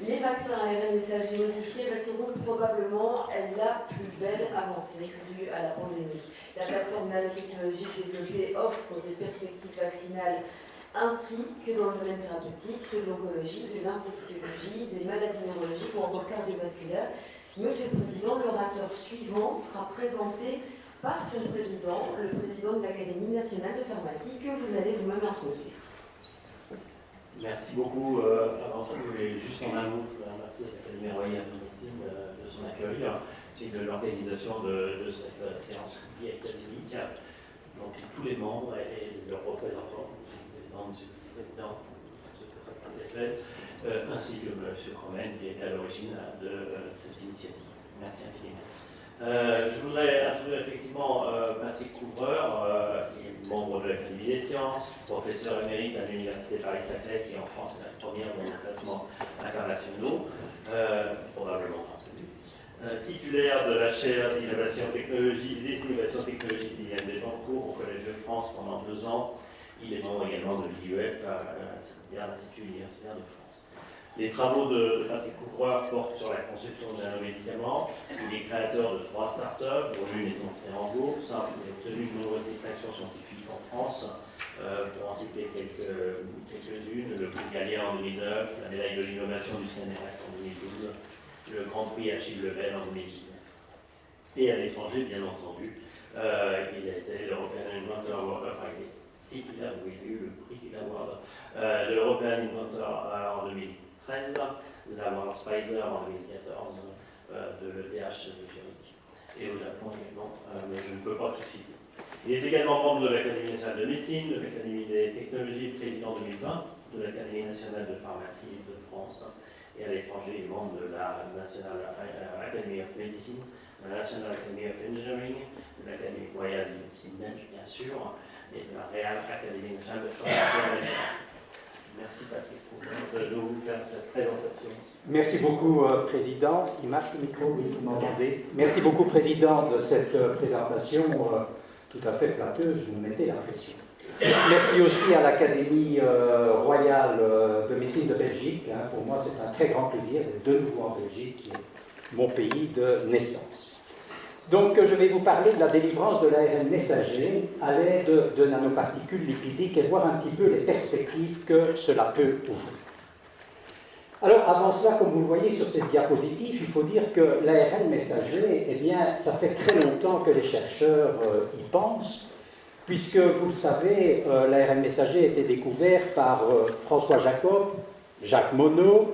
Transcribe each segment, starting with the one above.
Les vaccins ARN messagers modifiés resteront probablement la plus belle avancée due à la pandémie. La plateforme nanotechnologique développée offre des perspectives vaccinales ainsi que dans le domaine thérapeutique, ceux de l'oncologie, de l'infectiologie, des maladies neurologiques ou encore cardiovasculaires. Monsieur le Président, l'orateur suivant sera présenté par son président, le président de l'Académie nationale de pharmacie, que vous allez vous-même introduire. Merci beaucoup. Avant tout, je voulais juste en un mot, je voudrais remercier l'Académie royale de médecine de son accueil et de l'organisation de cette séance académique. Donc tous les membres et leurs représentants, Monsieur le Président, Monsieur le Secrétaire, ainsi que M. Cromen, qui est à l'origine de cette initiative. Merci infiniment. Je voudrais introduire effectivement Patrick Couvreur, qui est membre de l'Académie des sciences, professeur émérite à l'Université Paris-Saclay, qui en France est la première dans les classements internationaux, probablement grâce à lui. Titulaire de la chaire d'innovation technologie et des innovations technologiques d'Iliane Desbancourt au Collège de France pendant 2 ans. Il est membre également de l'IUF, l'Institut universitaire de France. Les travaux de Patrick Couvreur portent sur la conception de nanomédicaments. Il est créateur de 3 startups, dont l'une est entrée en bourse. Il a obtenu de nombreuses distinctions scientifiques en France, pour en citer quelques-unes. Le prix Galien en 2009, la médaille de l'innovation du CNRS en 2012, le Grand Prix Achille Lebel en 2019. Et à l'étranger, bien entendu, il a été l'European Inventor Award, il a eu le prix Award de l'European Inventor en 2013, de l'Award Spicer en 2014, de l'ETH de Zurich, et au Japon également, mais je ne peux pas tout citer. Il est également membre de l'Académie nationale de médecine, de l'Académie des technologies, président 2020, de l'Académie nationale de pharmacie de France, et à l'étranger, il est membre de la National Academy of Medicine, de la National Academy of Engineering, de l'Académie royale de médecine belge, bien sûr, et de la Real Académie nationale de pharmacie. Merci Patrick de vous faire cette présentation. Merci beaucoup Président. Il marche le micro, oui, vous m'entendez. Merci beaucoup Président de cette présentation tout à fait flatteuse, vous mettez la pression. Merci aussi à l'Académie royale de médecine de Belgique. Pour moi, c'est un très grand plaisir d'être de nouveau en Belgique, qui est mon pays de naissance. Donc, je vais vous parler de la délivrance de l'ARN messager à l'aide de nanoparticules lipidiques et voir un petit peu les perspectives que cela peut ouvrir. Alors, avant cela, comme vous le voyez sur cette diapositive, il faut dire que l'ARN messager, eh bien, ça fait très longtemps que les chercheurs y pensent, puisque, vous le savez, l'ARN messager a été découvert par François Jacob, Jacques Monod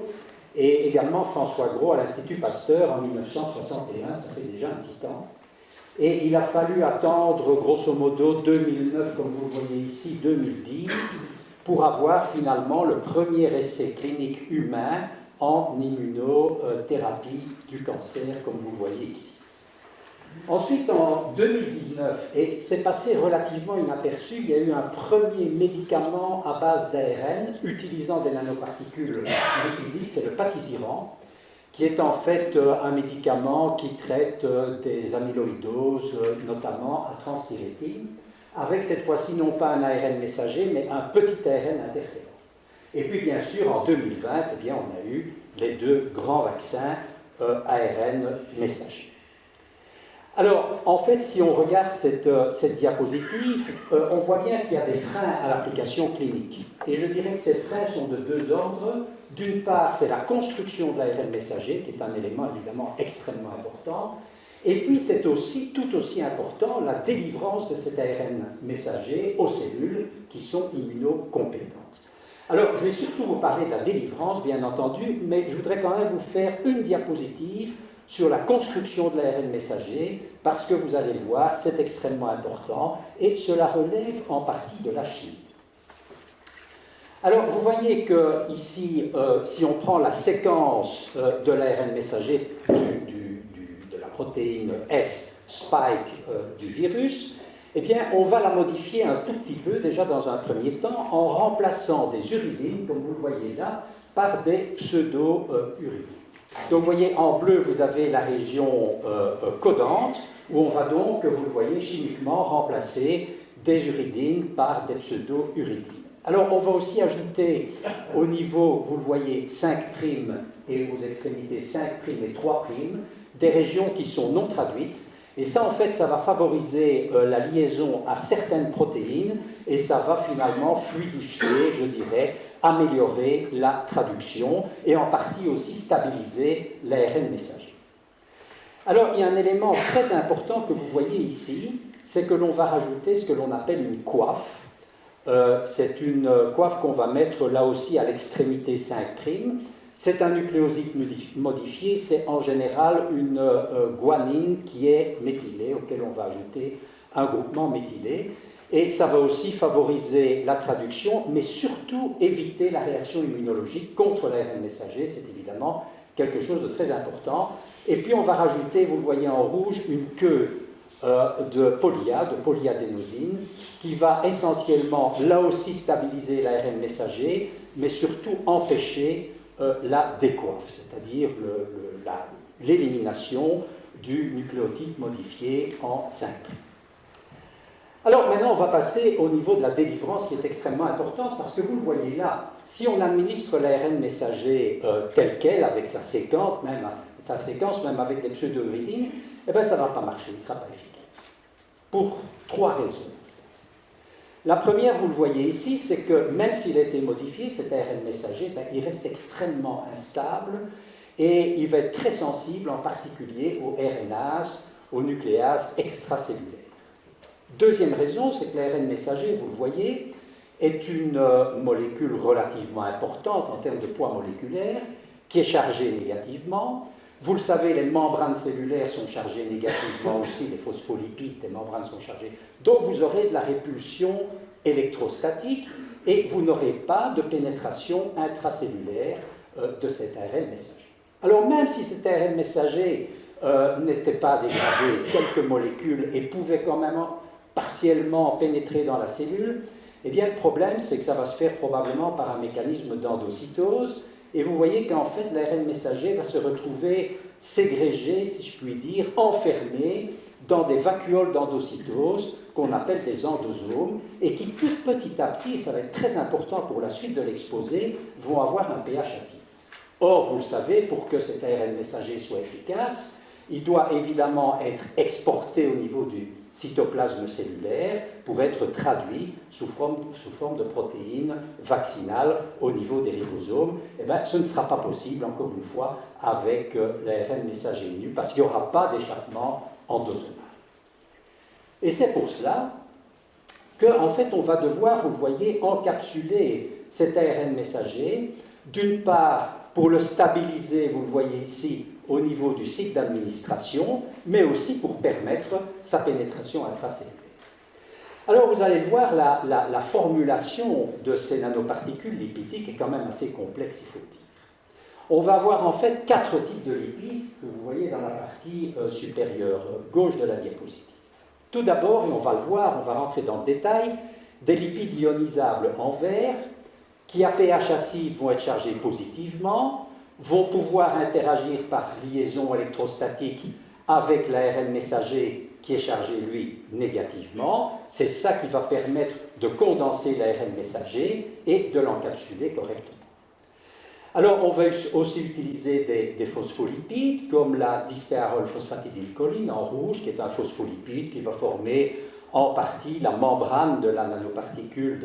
et également François Gros à l'Institut Pasteur en 1961, ça fait déjà un petit temps. Et il a fallu attendre grosso modo 2009, comme vous le voyez ici, 2010, pour avoir finalement le premier essai clinique humain en immunothérapie du cancer, comme vous le voyez ici. Ensuite, en 2019, et c'est passé relativement inaperçu, il y a eu un premier médicament à base d'ARN utilisant des nanoparticules lipidiques, c'est le patisiran, qui est en fait un médicament qui traite des amyloïdoses, notamment à transthyrétine, avec cette fois-ci non pas un ARN messager, mais un petit ARN interférent. Et puis bien sûr, en 2020, eh bien, on a eu les 2 grands vaccins ARN messagers. Alors, en fait, si on regarde cette diapositive, on voit bien qu'il y a des freins à l'application clinique. Et je dirais que ces freins sont de 2 ordres. D'une part, c'est la construction de l'ARN messager, qui est un élément évidemment extrêmement important. Et puis, c'est aussi, tout aussi important, la délivrance de cet ARN messager aux cellules qui sont immunocompétentes. Alors, je vais surtout vous parler de la délivrance, bien entendu, mais je voudrais quand même vous faire une diapositive sur la construction de l'ARN messager, parce que vous allez le voir, c'est extrêmement important, et cela relève en partie de la chimie. Alors, vous voyez que ici, si on prend la séquence de l'ARN messager de la protéine S, spike du virus, eh bien, on va la modifier un tout petit peu, déjà dans un premier temps, en remplaçant des uridines, comme vous le voyez là, par des pseudo-uridines. Donc, vous voyez, en bleu, vous avez la région codante, où on va donc, vous le voyez, chimiquement remplacer des uridines par des pseudo-uridines. Alors, on va aussi ajouter au niveau, vous le voyez, 5' et aux extrémités 5' et 3', des régions qui sont non traduites. Et ça, en fait, ça va favoriser la liaison à certaines protéines et ça va finalement fluidifier, je dirais, améliorer la traduction et en partie aussi stabiliser l'ARN messager. Alors, il y a un élément très important que vous voyez ici, c'est que l'on va rajouter ce que l'on appelle une coiffe. C'est une coiffe qu'on va mettre là aussi à l'extrémité 5'. C'est un nucléoside modifié, c'est en général une guanine qui est méthylée, auquel on va ajouter un groupement méthylé. Et ça va aussi favoriser la traduction, mais surtout éviter la réaction immunologique contre l'ARN messager. C'est évidemment quelque chose de très important. Et puis on va rajouter, vous le voyez en rouge, une queue de polyadénosine, qui va essentiellement, là aussi, stabiliser l'ARN messager, mais surtout empêcher la décoiffe, c'est-à-dire l'élimination du nucléotide modifié en 5'. Alors maintenant, on va passer au niveau de la délivrance qui est extrêmement importante parce que vous le voyez là, si on administre l'ARN messager tel quel, avec sa séquence, même avec des pseudo-uridines, eh bien ça ne va pas marcher, il ne sera pas efficace. Pour 3 raisons. La première, vous le voyez ici, c'est que même s'il a été modifié, cet ARN messager, il reste extrêmement instable et il va être très sensible en particulier aux RNases, aux nucléases extracellulaires. Deuxième raison, c'est que l'ARN messager, vous le voyez, est une molécule relativement importante en termes de poids moléculaire, qui est chargée négativement. Vous le savez, les membranes cellulaires sont chargées négativement aussi, les phospholipides, les membranes sont chargées. Donc vous aurez de la répulsion électrostatique et vous n'aurez pas de pénétration intracellulaire de cet ARN messager. Alors même si cet ARN messager n'était pas dégradé, quelques molécules, et pouvait quand même partiellement pénétrer dans la cellule, eh bien le problème c'est que ça va se faire probablement par un mécanisme d'endocytose. Et vous voyez qu'en fait, l'ARN messager va se retrouver ségrégé, si je puis dire, enfermé dans des vacuoles d'endocytose qu'on appelle des endosomes et qui, tout petit à petit, et ça va être très important pour la suite de l'exposé, vont avoir un pH acide. Or, vous le savez, pour que cet ARN messager soit efficace, il doit évidemment être exporté au niveau du cytoplasme cellulaire pour être traduit sous forme de protéines vaccinales au niveau des ribosomes. Eh bien, ce ne sera pas possible, encore une fois, avec l'ARN messager nu, parce qu'il n'y aura pas d'échappement endosomal. Et c'est pour cela qu'en fait, on va devoir, vous le voyez, encapsuler cet ARN messager, d'une part, pour le stabiliser, vous le voyez ici, au niveau du site d'administration, mais aussi pour permettre sa pénétration intracellulaire. Alors vous allez le voir, la formulation de ces nanoparticules lipidiques est quand même assez complexe, il faut le dire. On va avoir en fait 4 types de lipides que vous voyez dans la partie supérieure gauche de la diapositive. Tout d'abord, et on va le voir, on va rentrer dans le détail, des lipides ionisables en vert qui à pH acide vont être chargés positivement, vont pouvoir interagir par liaison électrostatique avec l'ARN messager qui est chargé, lui, négativement. C'est ça qui va permettre de condenser l'ARN messager et de l'encapsuler correctement. Alors, on va aussi utiliser des phospholipides, comme la distéarylphosphatidylcholine en rouge, qui est un phospholipide qui va former en partie la membrane de la nanoparticule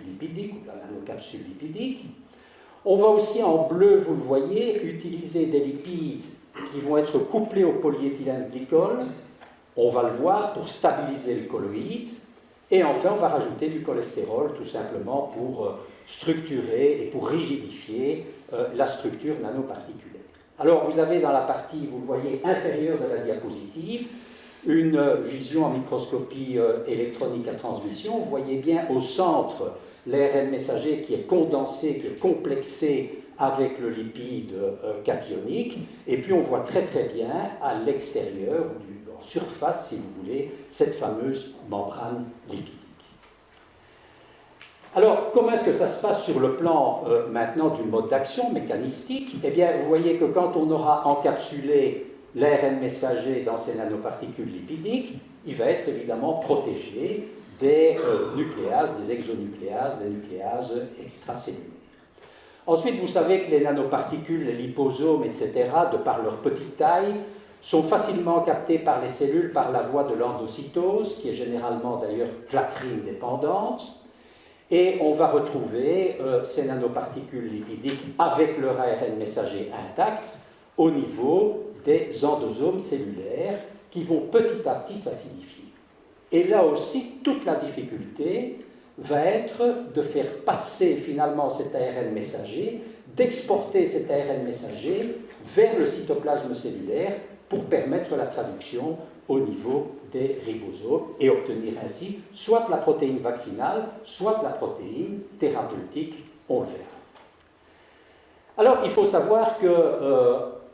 lipidique ou de la nanocapsule lipidique. On va aussi en bleu, vous le voyez, utiliser des lipides qui vont être couplés au polyéthylène glycol. On va le voir pour stabiliser le colloïde. Et enfin, on va rajouter du cholestérol tout simplement pour structurer et pour rigidifier la structure nanoparticulaire. Alors, vous avez dans la partie, vous le voyez, inférieure de la diapositive, une vision en microscopie électronique à transmission. Vous voyez bien au centre l'ARN messager qui est condensé, qui est complexé avec le lipide cationique, et puis on voit très très bien à l'extérieur, en surface si vous voulez, cette fameuse membrane lipidique. Alors, comment est-ce que ça se passe sur le plan maintenant du mode d'action mécanistique? Eh bien, vous voyez que quand on aura encapsulé l'ARN messager dans ces nanoparticules lipidiques, il va être évidemment protégé des nucléases, des exonucléases, des nucléases extracellulaires. Ensuite, vous savez que les nanoparticules, les liposomes, etc., de par leur petite taille, sont facilement captés par les cellules par la voie de l'endocytose, qui est généralement d'ailleurs clatrine dépendante, et on va retrouver ces nanoparticules lipidiques avec leur ARN messager intact au niveau des endosomes cellulaires qui vont petit à petit s'acidifier. Et là aussi, toute la difficulté va être de faire passer finalement cet ARN messager, d'exporter cet ARN messager vers le cytoplasme cellulaire pour permettre la traduction au niveau des ribosomes et obtenir ainsi soit la protéine vaccinale, soit la protéine thérapeutique, on le verra. Alors, il faut savoir que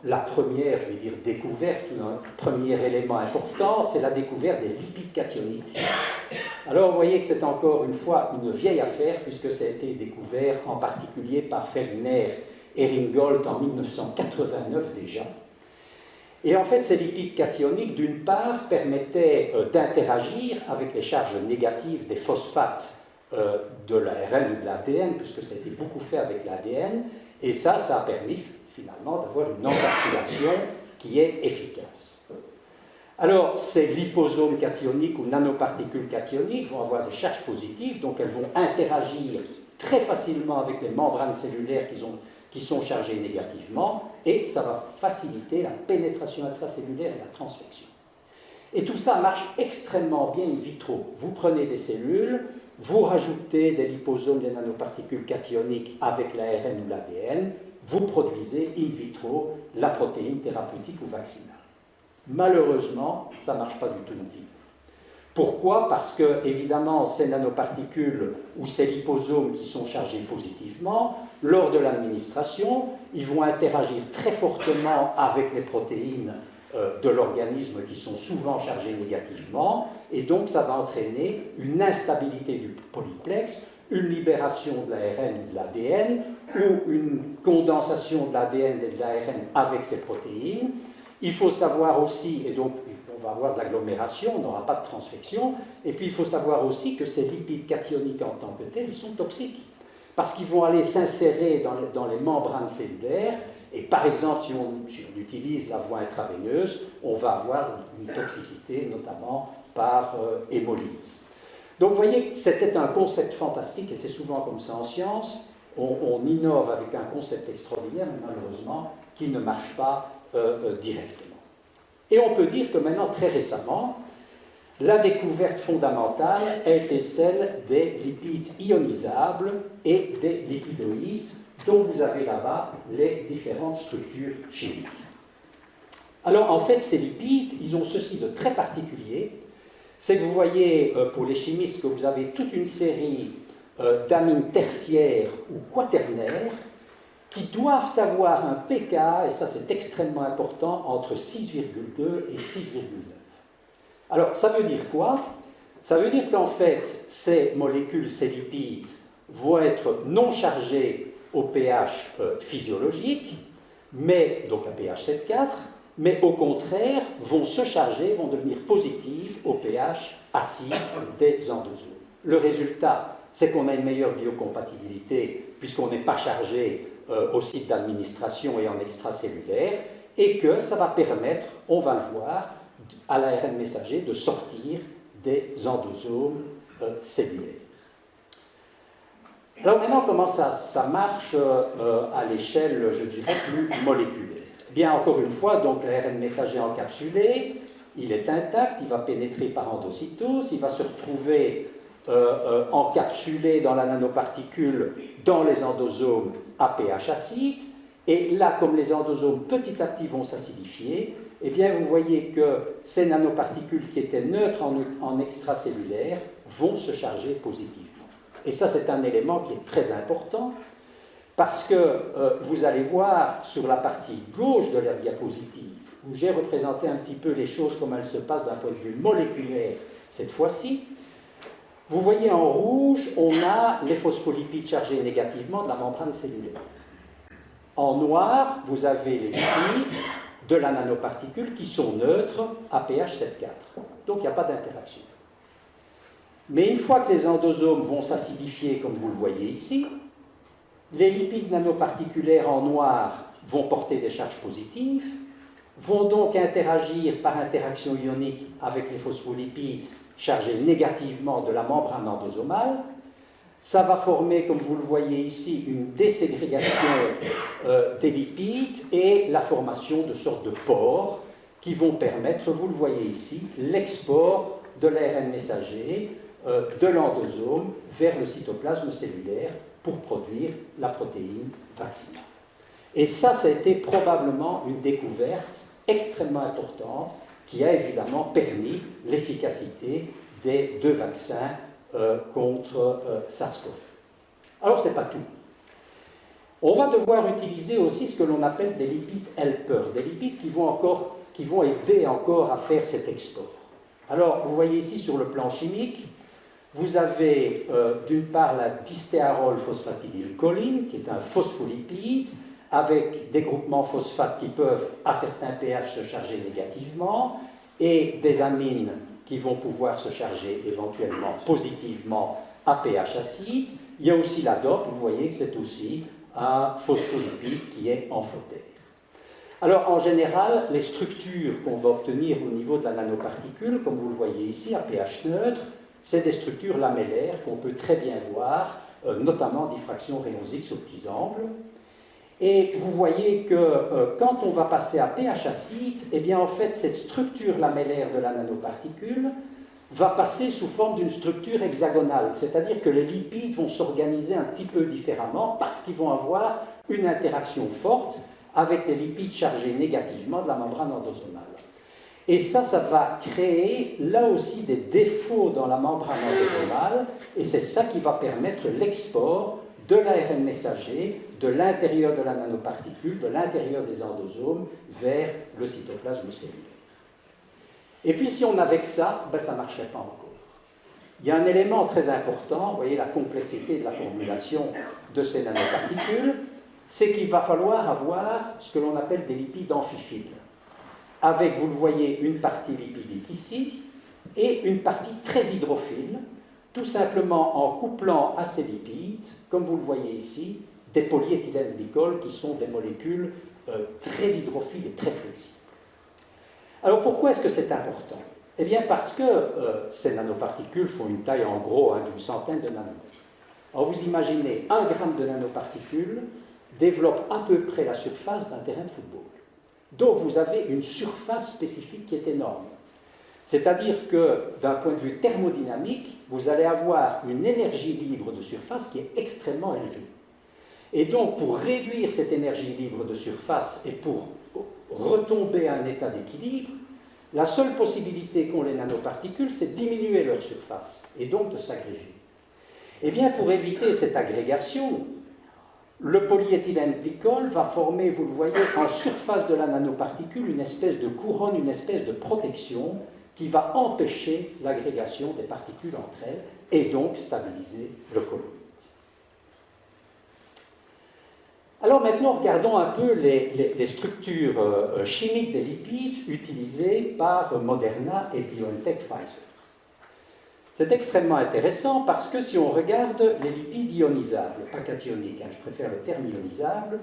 la première, je vais dire, découverte, un premier élément important, c'est la découverte des lipides cationiques. Alors, vous voyez que c'est encore une fois une vieille affaire, puisque ça a été découvert en particulier par Fellner et Ringgold en 1989 déjà. Et en fait, ces lipides cationiques, d'une part, permettaient d'interagir avec les charges négatives des phosphates de l'ARN ou de l'ADN, puisque ça a été beaucoup fait avec l'ADN, et ça a permis finalement d'avoir une encapsulation qui est efficace. Alors, ces liposomes cationiques ou nanoparticules cationiques vont avoir des charges positives, donc elles vont interagir très facilement avec les membranes cellulaires qui sont chargées négativement, et ça va faciliter la pénétration intracellulaire et la transfection. Et tout ça marche extrêmement bien in vitro. Vous prenez des cellules, vous rajoutez des liposomes, des nanoparticules cationiques avec l'ARN ou l'ADN, vous produisez in vitro la protéine thérapeutique ou vaccinale. Malheureusement, ça ne marche pas du tout in vivo. Pourquoi? Parce que, évidemment, ces nanoparticules ou ces liposomes qui sont chargés positivement, lors de l'administration, ils vont interagir très fortement avec les protéines de l'organisme qui sont souvent chargées négativement, et donc ça va entraîner une instabilité du polyplexe, une libération de l'ARN ou de l'ADN, ou une condensation de l'ADN et de l'ARN avec ces protéines. Il faut savoir aussi, et donc on va avoir de l'agglomération, on n'aura pas de transfection, et puis il faut savoir aussi que ces lipides cationiques en tant que tels, ils sont toxiques, parce qu'ils vont aller s'insérer dans les membranes cellulaires, et par exemple, si on utilise la voie intraveineuse, on va avoir une toxicité, notamment par hémolyse. Donc vous voyez que c'était un concept fantastique, et c'est souvent comme ça en science, on innove avec un concept extraordinaire, mais malheureusement, qui ne marche pas directement. Et on peut dire que maintenant, très récemment, la découverte fondamentale a été celle des lipides ionisables et des lipidoïdes, dont vous avez là-bas les différentes structures chimiques. Alors, en fait, ces lipides, ils ont ceci de très particulier, c'est que vous voyez, pour les chimistes, que vous avez toute une série d'amines tertiaires ou quaternaires qui doivent avoir un pK, et ça c'est extrêmement important, entre 6,2 et 6,9. Alors, ça veut dire quoi? Ça veut dire qu'en fait, ces molécules, ces lipides, vont être non chargés au pH physiologique, mais, donc à pH 7,4, mais au contraire, vont se charger, vont devenir positifs au pH acide des endosomes. Le résultat, c'est qu'on a une meilleure biocompatibilité, puisqu'on n'est pas chargé au site d'administration et en extracellulaire, et que ça va permettre, on va le voir, à l'ARN messager de sortir des endosomes cellulaires. Alors maintenant, comment ça marche à l'échelle, je dirais, plus moléculaire? Bien, encore une fois, donc l'ARN messager encapsulé, il est intact, il va pénétrer par endocytose, il va se retrouver encapsulé dans la nanoparticule dans les endosomes à pH acide, et là, comme les endosomes petit à petit vont s'acidifier, eh bien, vous voyez que ces nanoparticules qui étaient neutres en extracellulaire vont se charger positivement. Et ça, c'est un élément qui est très important, parce que vous allez voir sur la partie gauche de la diapositive, où j'ai représenté un petit peu les choses comme elles se passent d'un point de vue moléculaire cette fois-ci, vous voyez en rouge, on a les phospholipides chargés négativement de la membrane cellulaire. En noir, vous avez les lipides de la nanoparticule qui sont neutres à pH 7,4. Donc il n'y a pas d'interaction. Mais une fois que les endosomes vont s'acidifier, comme vous le voyez ici, les lipides nanoparticulaires en noir vont porter des charges positives, vont donc interagir par interaction ionique avec les phospholipides chargés négativement de la membrane endosomale. Ça va former, comme vous le voyez ici, une déségrégation des lipides et la formation de sortes de pores qui vont permettre, vous le voyez ici, l'export de l'ARN messager de l'endosome vers le cytoplasme cellulaire pour produire la protéine vaccinale. Et ça a été probablement une découverte extrêmement importante qui a évidemment permis l'efficacité des 2 vaccins contre SARS-CoV. Alors, ce n'est pas tout. On va devoir utiliser aussi ce que l'on appelle des lipides helpers, des lipides qui vont aider encore à faire cet export. Alors, vous voyez ici sur le plan chimique, vous avez d'une part la distéarol phosphatidylcholine, qui est un phospholipide, avec des groupements phosphates qui peuvent, à certains pH, se charger négativement, et des amines qui vont pouvoir se charger éventuellement positivement à pH acide. Il y a aussi la DOP, vous voyez que c'est aussi un phospholipide qui est amphotère. Alors, en général, les structures qu'on va obtenir au niveau de la nanoparticule, comme vous le voyez ici, à pH neutre, c'est des structures lamellaires qu'on peut très bien voir, notamment en diffraction rayons X aux petits angles. Et vous voyez que quand on va passer à pH acide, eh bien en fait cette structure lamellaire de la nanoparticule va passer sous forme d'une structure hexagonale, c'est-à-dire que les lipides vont s'organiser un petit peu différemment parce qu'ils vont avoir une interaction forte avec les lipides chargés négativement de la membrane endosomale. Et ça va créer là aussi des défauts dans la membrane endosomale, et c'est ça qui va permettre l'export de l'ARN messager de l'intérieur de la nanoparticule, de l'intérieur des endosomes, vers le cytoplasme cellulaire. Et puis si on avait que ça, ça ne marcherait pas encore. Il y a un élément très important, vous voyez la complexité de la formulation de ces nanoparticules, c'est qu'il va falloir avoir ce que l'on appelle des lipides amphiphiles, avec, vous le voyez, une partie lipidique ici, et une partie très hydrophile, tout simplement en couplant à ces lipides, comme vous le voyez ici, des polyéthylène-glycols qui sont des molécules très hydrophiles et très flexibles. Alors pourquoi est-ce que c'est important? Eh bien parce que ces nanoparticules font une taille en gros d'une centaine de nanomètres. Alors vous imaginez, 1 gramme de nanoparticules développe à peu près la surface d'un terrain de football. Donc vous avez une surface spécifique qui est énorme. C'est-à-dire que d'un point de vue thermodynamique, vous allez avoir une énergie libre de surface qui est extrêmement élevée. Et donc pour réduire cette énergie libre de surface et pour retomber à un état d'équilibre, la seule possibilité qu'ont les nanoparticules, c'est de diminuer leur surface et donc de s'agréger. Eh bien pour éviter cette agrégation, le polyéthylène-glycol va former, vous le voyez, en surface de la nanoparticule une espèce de couronne, une espèce de protection qui va empêcher l'agrégation des particules entre elles et donc stabiliser le colloïde. Alors maintenant, regardons un peu les structures chimiques des lipides utilisées par Moderna et BioNTech Pfizer. C'est extrêmement intéressant parce que si on regarde les lipides ionisables, pas cationiques, je préfère le terme ionisable,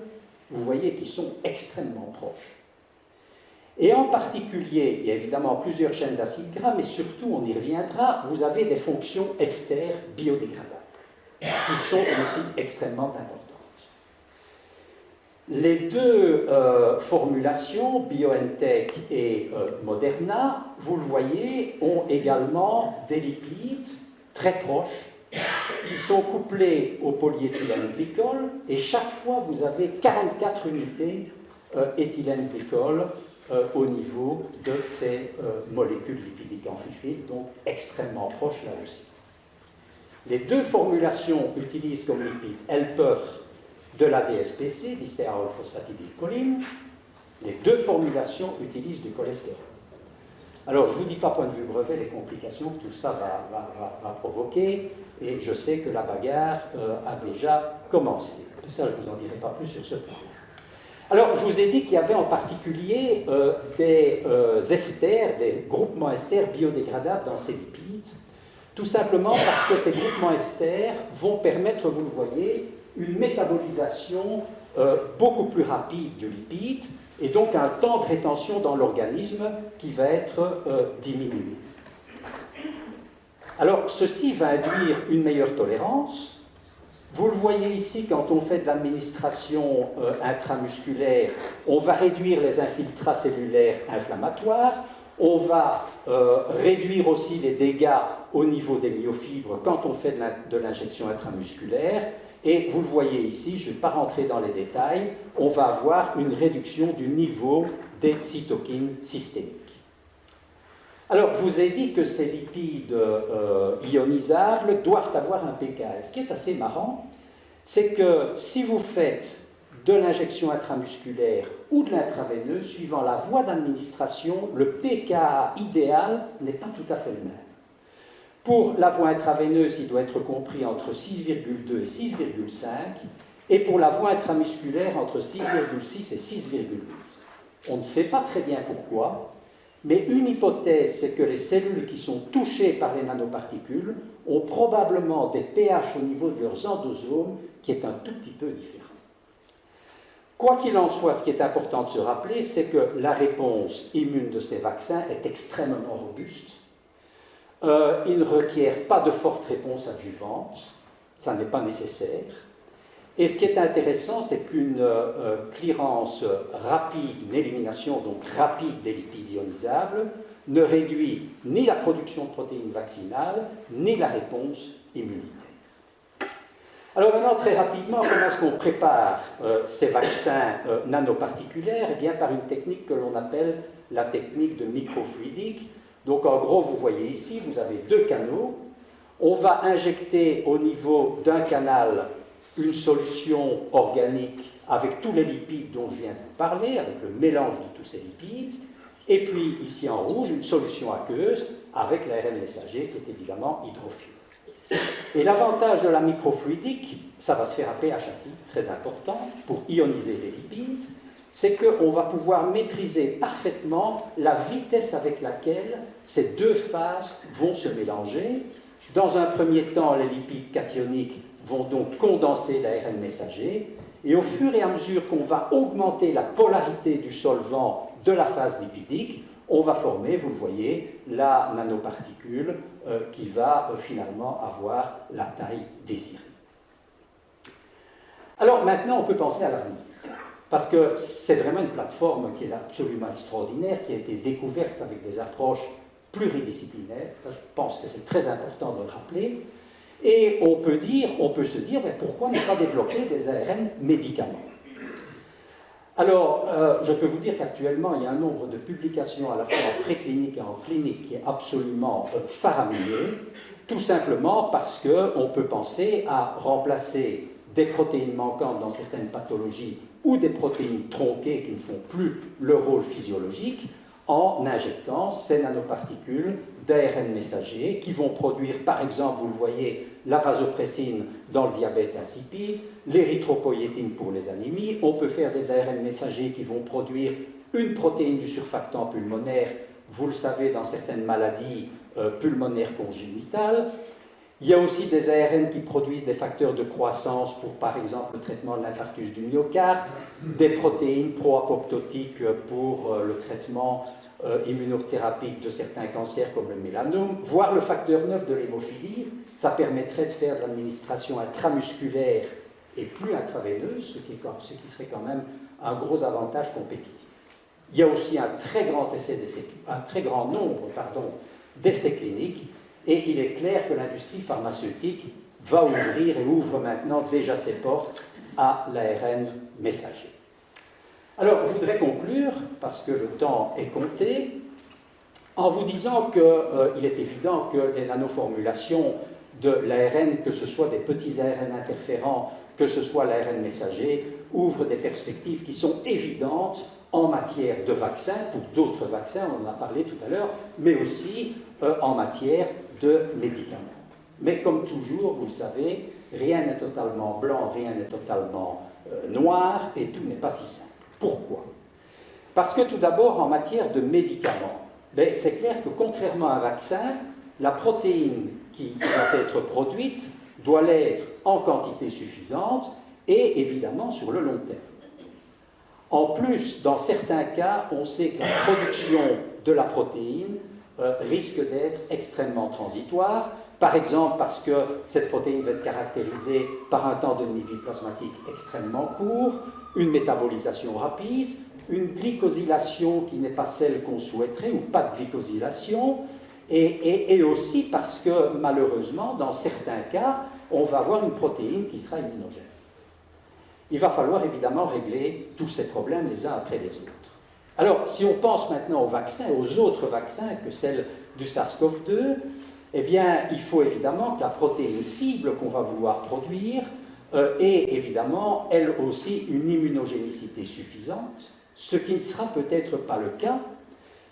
vous voyez qu'ils sont extrêmement proches. Et en particulier, il y a évidemment plusieurs chaînes d'acides gras, mais surtout, on y reviendra, vous avez des fonctions esters biodégradables, qui sont aussi extrêmement importantes. Les deux formulations, BioNTech et Moderna, vous le voyez, ont également des lipides très proches qui sont couplés au polyéthylène-glycol et chaque fois vous avez 44 unités éthylène-glycol au niveau de ces molécules lipidiques amphiphiles, donc extrêmement proches là aussi. Les deux formulations utilisent comme lipide helper de la DSPC, distéarol phosphatidylcholine. Les deux formulations utilisent du cholestérol. Alors, je ne vous dis pas, point de vue brevet, les complications que tout ça va provoquer, et je sais que la bagarre a déjà commencé. Ça, je ne vous en dirai pas plus sur ce point. Alors, je vous ai dit qu'il y avait en particulier des esters, des groupements esters biodégradables dans ces lipides. Tout simplement parce que ces groupements ester vont permettre, vous le voyez, une métabolisation beaucoup plus rapide du lipide et donc un temps de rétention dans l'organisme qui va être diminué. Alors, ceci va induire une meilleure tolérance. Vous le voyez ici, quand on fait de l'administration intramusculaire, on va réduire les infiltrats cellulaires inflammatoires, on va réduire aussi les dégâts au niveau des myofibres quand on fait de l'injection intramusculaire. Et vous le voyez ici, je ne vais pas rentrer dans les détails, on va avoir une réduction du niveau des cytokines systémiques. Alors, je vous ai dit que ces lipides ionisables doivent avoir un pKa. Ce qui est assez marrant, c'est que si vous faites de l'injection intramusculaire ou de l'intraveineux, suivant la voie d'administration, le pKa idéal n'est pas tout à fait le même. Pour la voie intraveineuse, il doit être compris entre 6,2 et 6,5, et pour la voie intramusculaire, entre 6,6 et 6,8. On ne sait pas très bien pourquoi, mais une hypothèse, c'est que les cellules qui sont touchées par les nanoparticules ont probablement des pH au niveau de leurs endosomes qui est un tout petit peu différent. Quoi qu'il en soit, ce qui est important de se rappeler, c'est que la réponse immune de ces vaccins est extrêmement robuste. Ils ne requièrent pas de forte réponse adjuvante, ça n'est pas nécessaire. Et ce qui est intéressant, c'est qu'une clearance rapide, une élimination donc rapide des lipides ionisables, ne réduit ni la production de protéines vaccinales, ni la réponse immunitaire. Alors maintenant, très rapidement, comment est-ce qu'on prépare ces vaccins nanoparticulaires? Eh bien, par une technique que l'on appelle la technique de microfluidique. Donc en gros, vous voyez ici, vous avez deux canaux. On va injecter au niveau d'un canal une solution organique avec tous les lipides dont je viens de vous parler, avec le mélange de tous ces lipides, et puis ici en rouge, une solution aqueuse avec l'ARN messager qui est évidemment hydrophile. Et l'avantage de la microfluidique, ça va se faire à pH acide, très important, pour ioniser les lipides, c'est qu'on va pouvoir maîtriser parfaitement la vitesse avec laquelle ces deux phases vont se mélanger. Dans un premier temps, les lipides cationiques vont donc condenser l'ARN messager, et au fur et à mesure qu'on va augmenter la polarité du solvant de la phase lipidique, on va former, vous le voyez, la nanoparticule qui va finalement avoir la taille désirée. Alors maintenant, on peut penser à l'avenir, parce que c'est vraiment une plateforme qui est absolument extraordinaire, qui a été découverte avec des approches pluridisciplinaires. Ça, je pense que c'est très important de le rappeler. Et on peut se dire, mais pourquoi ne pas développer des ARN médicaments? Alors, je peux vous dire qu'actuellement, il y a un nombre de publications à la fois en préclinique et en clinique qui est absolument faramineux, tout simplement parce qu'on peut penser à remplacer des protéines manquantes dans certaines pathologies ou des protéines tronquées qui ne font plus leur rôle physiologique en injectant ces nanoparticules d'ARN messager qui vont produire, par exemple, vous le voyez, la vasopressine dans le diabète insipide, l'érythropoïétine pour les anémies. On peut faire des ARN messagers qui vont produire une protéine du surfactant pulmonaire, vous le savez, dans certaines maladies pulmonaires congénitales. Il y a aussi des ARN qui produisent des facteurs de croissance pour, par exemple, le traitement de l'infarctus du myocarde, des protéines pro-apoptotiques pour le traitement immunothérapique de certains cancers comme le mélanome, voire le facteur 9 de l'hémophilie. Ça permettrait de faire de l'administration intramusculaire et plus intraveineuse, ce qui serait quand même un gros avantage compétitif. Il y a aussi un très grand nombre d'essais cliniques, et il est clair que l'industrie pharmaceutique va ouvrir et ouvre maintenant déjà ses portes à l'ARN messager. Alors, je voudrais conclure, parce que le temps est compté, en vous disant qu'il est évident que les nanoformulations de l'ARN, que ce soit des petits ARN interférents, que ce soit l'ARN messager, ouvrent des perspectives qui sont évidentes en matière de vaccins, pour d'autres vaccins, on en a parlé tout à l'heure, mais aussi en matière de médicaments. Mais comme toujours, vous le savez, rien n'est totalement blanc, rien n'est totalement noir, et tout n'est pas si simple. Pourquoi? Parce que tout d'abord, en matière de médicaments, c'est clair que contrairement à un vaccin, la protéine qui va être produite doit l'être en quantité suffisante et évidemment sur le long terme. En plus, dans certains cas, on sait que la production de la protéine risque d'être extrêmement transitoire, par exemple parce que cette protéine va être caractérisée par un temps de vie plasmatique extrêmement court, une métabolisation rapide, une glycosylation qui n'est pas celle qu'on souhaiterait, ou pas de glycosylation, et aussi parce que malheureusement, dans certains cas, on va avoir une protéine qui sera immunogène. Il va falloir évidemment régler tous ces problèmes les uns après les autres. Alors, si on pense maintenant aux vaccins, aux autres vaccins que celle du SARS-CoV-2, eh bien, il faut évidemment que la protéine cible qu'on va vouloir produire ait évidemment, elle aussi, une immunogénicité suffisante, ce qui ne sera peut-être pas le cas.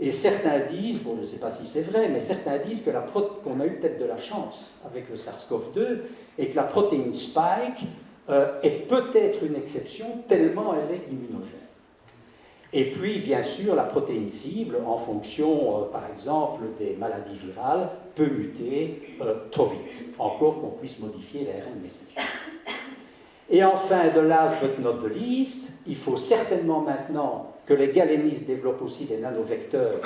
Et certains disent, bon, je ne sais pas si c'est vrai, mais certains disent qu'on a eu peut-être de la chance avec le SARS-CoV-2 et que la protéine Spike est peut-être une exception tellement elle est immunogène. Et puis, bien sûr, la protéine cible, en fonction, par exemple, des maladies virales, peut muter trop vite, encore qu'on puisse modifier l'ARN messager. Et enfin, de last but not the least, il faut certainement maintenant que les galénistes développent aussi des nanovecteurs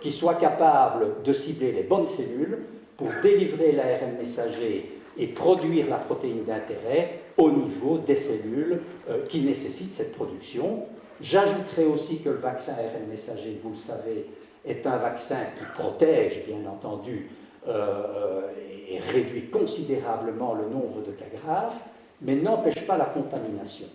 qui soient capables de cibler les bonnes cellules pour délivrer l'ARN messager et produire la protéine d'intérêt au niveau des cellules qui nécessitent cette production. J'ajouterai aussi que le vaccin ARN messager, vous le savez, est un vaccin qui protège, bien entendu, et réduit considérablement le nombre de cas graves, mais n'empêche pas la contamination.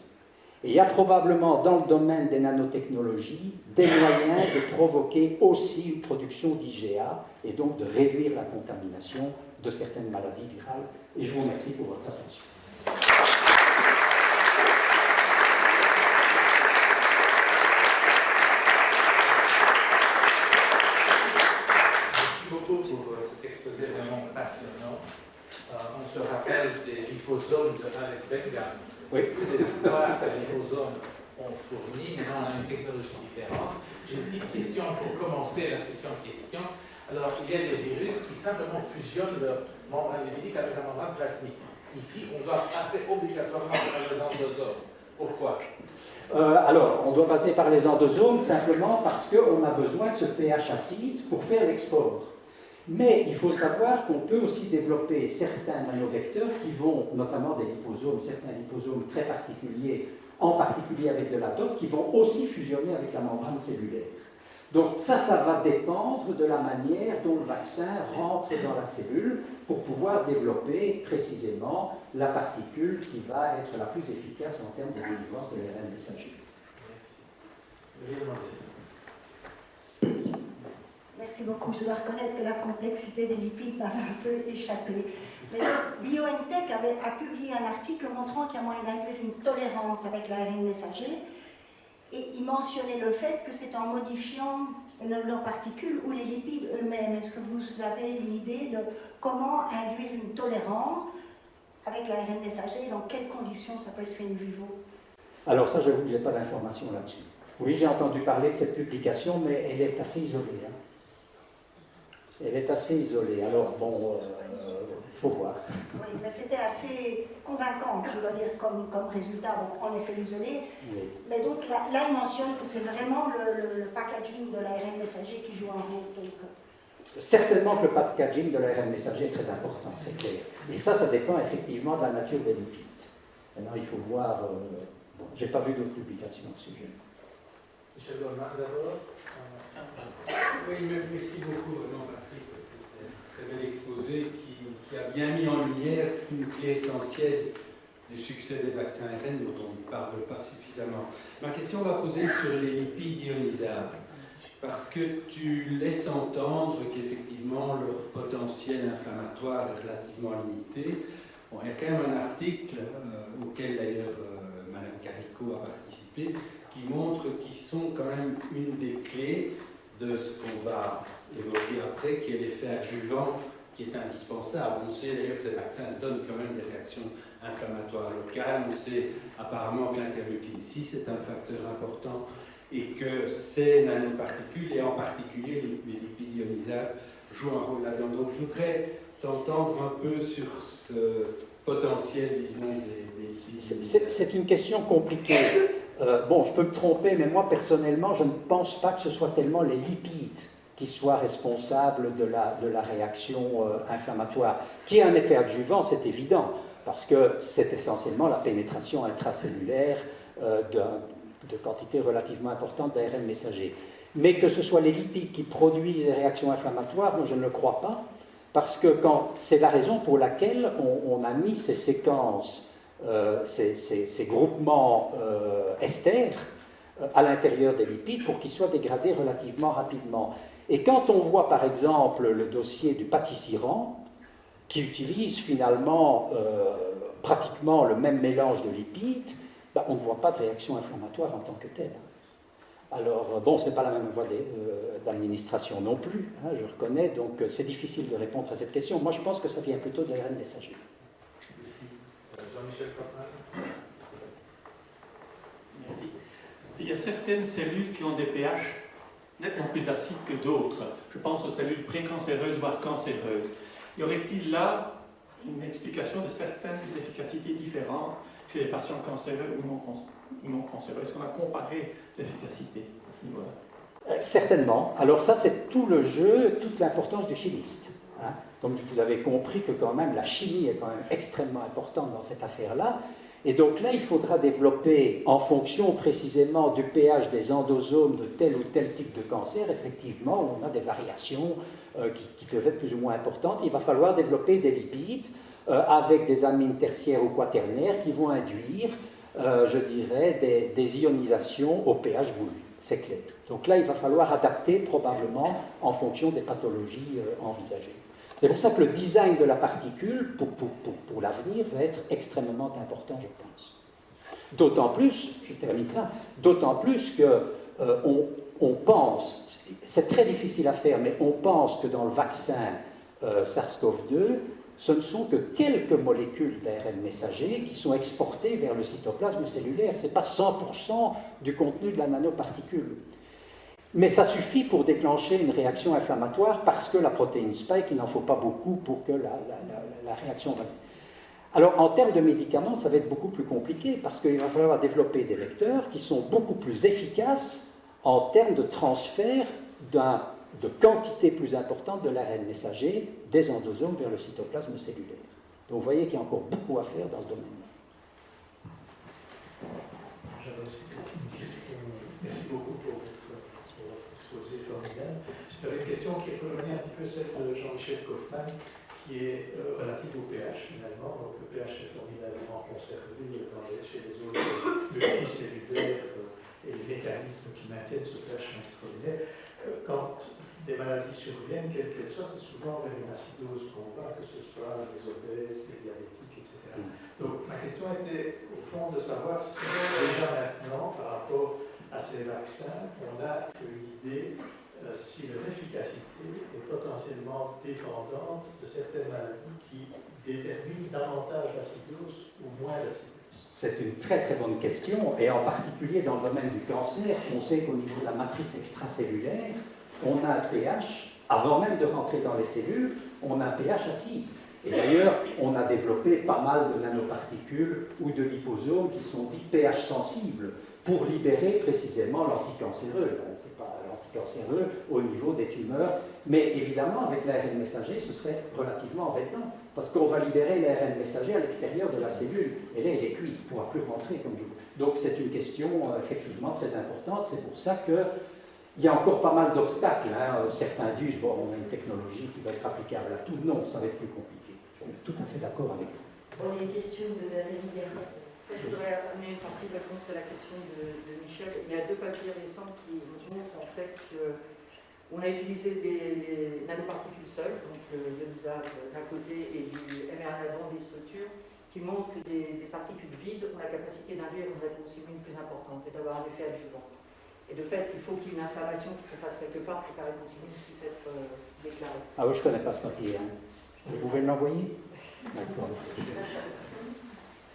Et il y a probablement dans le domaine des nanotechnologies des moyens de provoquer aussi une production d'IgA et donc de réduire la contamination de certaines maladies virales. Et je vous remercie pour votre attention. Merci beaucoup pour cet exposé vraiment passionnant. On se rappelle des liposomes de Alec Benham. Oui. L'espoir que les liposomes ont fourni. Maintenant, on a une technologie différente. J'ai une petite question pour commencer la session de questions. Alors, il y a des virus qui simplement fusionnent leur membrane lipidique avec la membrane plasmique. Ici, on doit passer obligatoirement par les endosomes. Pourquoi? Alors, on doit passer par les endosomes simplement parce qu'on a besoin de ce pH acide pour faire l'export. Mais il faut savoir qu'on peut aussi développer certains nanovecteurs qui vont, notamment des liposomes, certains liposomes très particuliers, en particulier avec de la dope, qui vont aussi fusionner avec la membrane cellulaire. Donc ça va dépendre de la manière dont le vaccin rentre dans la cellule pour pouvoir développer précisément la particule qui va être la plus efficace en termes de délivrance de l'ARN messager. Merci. Merci beaucoup. Je dois reconnaître que la complexité des lipides m'avait un peu échappé. Mais BioNTech a publié un article montrant qu'il y a moyen d'induire une tolérance avec l'ARN messager. Et il mentionnait le fait que c'est en modifiant leurs particules ou les lipides eux-mêmes. Est-ce que vous avez une idée de comment induire une tolérance avec l'ARN messager et dans quelles conditions ça peut être in vivo? Alors ça, j'avoue que je n'ai pas d'informations là-dessus. Oui, j'ai entendu parler de cette publication, mais elle est assez isolée. Hein. Elle est assez isolée. Alors, bon, il faut voir. Oui, mais c'était assez convaincant, je dois dire, comme résultat. Bon, en effet isolé. Oui. Mais donc là, il mentionne que c'est vraiment le packaging de l'ARN messager qui joue un rôle. Donc... Certainement que le packaging de l'ARN messager est très important, c'est clair. Et ça dépend effectivement de la nature des lipides. Maintenant, il faut voir... bon, je n'ai pas vu d'autres publications à ce sujet. Michel Goldman, d'abord. Oui, merci beaucoup, vraiment, Patrick, parce que c'était un très bel exposé qui a bien mis en lumière une clé essentielle du succès des vaccins ARN dont on ne parle pas suffisamment. Ma question va poser sur les lipides ionisables, parce que tu laisses entendre qu'effectivement leur potentiel inflammatoire est relativement limité. Bon, il y a quand même un article auquel d'ailleurs Mme Carico a participé, qui montre qu'ils sont quand même une des clés de ce qu'on va évoquer après, qui est l'effet adjuvant, qui est indispensable. On sait d'ailleurs que ces vaccins donnent quand même des réactions inflammatoires locales. On sait apparemment que l'interleukine 6 est un facteur important et que ces nanoparticules, et en particulier les lipides ionisables, jouent un rôle là-dedans. Donc je voudrais t'entendre un peu sur ce potentiel, disons, des C'est une question compliquée. Bon, je peux me tromper, mais moi, personnellement, je ne pense pas que ce soit tellement les lipides qui soient responsables de la réaction inflammatoire. Qui est un effet adjuvant, c'est évident, parce que c'est essentiellement la pénétration intracellulaire de quantités relativement importantes d'ARN messager. Mais que ce soit les lipides qui produisent des réactions inflammatoires, moi, je ne le crois pas, parce que c'est la raison pour laquelle on a mis ces séquences, ces groupements esters à l'intérieur des lipides pour qu'ils soient dégradés relativement rapidement. Et quand on voit par exemple le dossier du patisiran, qui utilise finalement pratiquement le même mélange de lipides, ben, on ne voit pas de réaction inflammatoire en tant que telle. Alors, bon, ce n'est pas la même voie d'administration non plus, hein, je reconnais, donc c'est difficile de répondre à cette question. Moi, je pense que ça vient plutôt de l'ARN messager. Merci. Jean-Michel Coffman. Merci. Il y a certaines cellules qui ont des pH nettement plus acides que d'autres. Je pense aux cellules précancéreuses, voire cancéreuses. Y aurait-il là une explication de certaines efficacités différentes chez les patients cancéreux ou non cancéreux? Est-ce qu'on a comparé l'efficacité à ce niveau-là? Certainement. Alors ça, c'est tout le jeu, toute l'importance du chimiste. Hein. Donc vous avez compris que quand même la chimie est quand même extrêmement importante dans cette affaire-là. Et donc là, il faudra développer, en fonction précisément du pH des endosomes de tel ou tel type de cancer, effectivement, on a des variations qui peuvent être plus ou moins importantes. Il va falloir développer des lipides avec des amines tertiaires ou quaternaires qui vont induire, je dirais, des ionisations au pH voulu. C'est clair. Donc là, il va falloir adapter probablement en fonction des pathologies envisagées. C'est pour ça que le design de la particule, pour l'avenir, va être extrêmement important, je pense. D'autant plus, je termine ça, d'autant plus qu'on pense, c'est très difficile à faire, mais on pense que dans le vaccin SARS-CoV-2, ce ne sont que quelques molécules d'ARN messager qui sont exportées vers le cytoplasme cellulaire. Ce n'est pas 100% du contenu de la nanoparticule. Mais ça suffit pour déclencher une réaction inflammatoire parce que la protéine spike, il n'en faut pas beaucoup pour que la réaction va. Alors, en termes de médicaments, ça va être beaucoup plus compliqué parce qu'il va falloir développer des vecteurs qui sont beaucoup plus efficaces en termes de transfert de quantité plus importante de l'ARN messager des endosomes vers le cytoplasme cellulaire. Donc, vous voyez qu'il y a encore beaucoup à faire dans ce domaine-là. J'avais aussi une question. Merci beaucoup pour votre exposé formidable. J'avais une question qui rejoignait un petit peu celle de Jean-Michel Coffman, qui est relative au pH finalement. Donc le pH est formidablement conservé chez les autres multicellulaires et les mécanismes qui maintiennent ce pH sont extraordinaires. Quand des maladies surviennent, quelles qu'elles soient, c'est souvent vers une acidose qu'on va, que ce soit les obèses, les diabétiques, etc. Donc ma question était au fond de savoir si déjà maintenant, par rapport à ces vaccins, on a une idée si leur efficacité est potentiellement dépendante de certaines maladies qui déterminent davantage l'acidose ou moins l'acidose. C'est une très très bonne question, et en particulier dans le domaine du cancer, on sait qu'au niveau de la matrice extracellulaire, on a un pH, avant même de rentrer dans les cellules, on a un pH acide. Et d'ailleurs, on a développé pas mal de nanoparticules ou de liposomes qui sont dits pH sensibles pour libérer précisément l'anticancéreux. C'est pas l'anticancéreux au niveau des tumeurs, mais évidemment, avec l'ARN messager, ce serait relativement embêtant, parce qu'on va libérer l'ARN messager à l'extérieur de la cellule, et là, il est cuit, il ne pourra plus rentrer comme je veux. Donc, c'est une question effectivement très importante. C'est pour ça qu'il y a encore pas mal d'obstacles. Hein. Certains disent, bon, on a une technologie qui va être applicable à tout. Non, ça va être plus compliqué. Je suis tout à fait d'accord avec vous. On a une question de Nathalie Berras. Je voudrais amener une partie de réponse à la question de Michel. Il y a deux papiers récents qui montrent en fait qu'on a utilisé des nanoparticules seules, donc l'ionisage d'un côté et du mRNA dans des structures, qui montrent que des particules vides ont la capacité d'induire une réponse immune plus importante et d'avoir un effet adjuvant. Et de fait, il faut qu'il y ait une inflammation qui se fasse quelque part pour que la réponse immune puisse être déclarée. Ah oui, je ne connais pas ce papier. Hein. Vous pouvez me l'envoyer? D'accord, merci.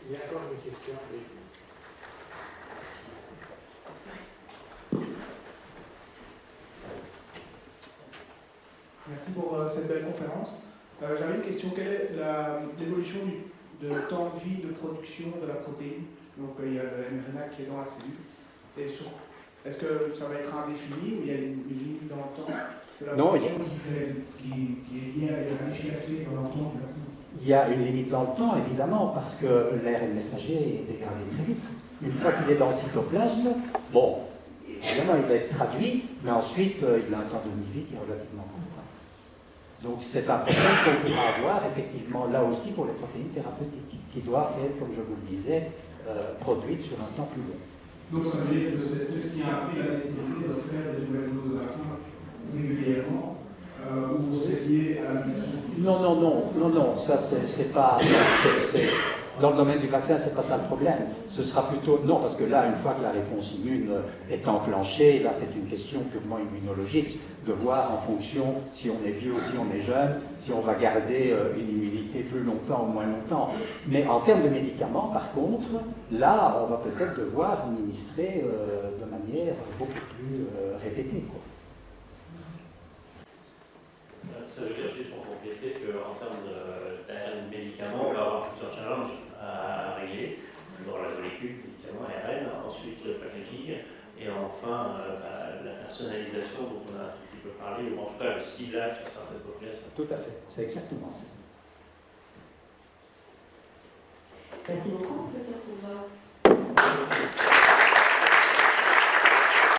Il y a encore une question. Merci pour cette belle conférence. J'avais une question. Quelle est l'évolution de temps de vie de production de la protéine? Donc il y a le mRNA qui est dans la cellule. Et est-ce que ça va être indéfini ou il y a une limite dans le temps de la production qui est liée à l'efficacité dans le temps du vaccin? Il y a une limite dans le temps, évidemment, parce que l'ARN messager est dégradé très vite. Une fois qu'il est dans le cytoplasme, bon, évidemment, il va être traduit, mais ensuite, il a un temps de vie qui est relativement court. Donc, c'est un problème qu'on pourra avoir, effectivement, là aussi, pour les protéines thérapeutiques, qui doivent être, comme je vous le disais, produites sur un temps plus long. Donc, ça veut dire que c'est ce qui a appris la nécessité de faire des nouvelles doses de vaccin régulièrement, ou c'est lié à la mutation? Non, ça c'est pas. Dans le domaine du vaccin, c'est pas ça le problème. Ce sera plutôt. Non, parce que là, une fois que la réponse immune est enclenchée, là c'est une question purement immunologique, de voir en fonction si on est vieux ou si on est jeune, si on va garder une immunité plus longtemps ou moins longtemps. Mais en termes de médicaments, par contre, là, on va peut-être devoir administrer de manière beaucoup plus répétée, quoi. Ça veut dire, juste pour compléter, qu'en termes d'ARN médicaments, on va avoir plusieurs challenges à régler. Dans la molécule, médicaments, ARN, ensuite le packaging, et enfin la personnalisation dont on a un petit peu parlé, ou en tout cas le ciblage sur certaines populations. Tout à fait, c'est exactement ça. Merci beaucoup, professeur Courvat.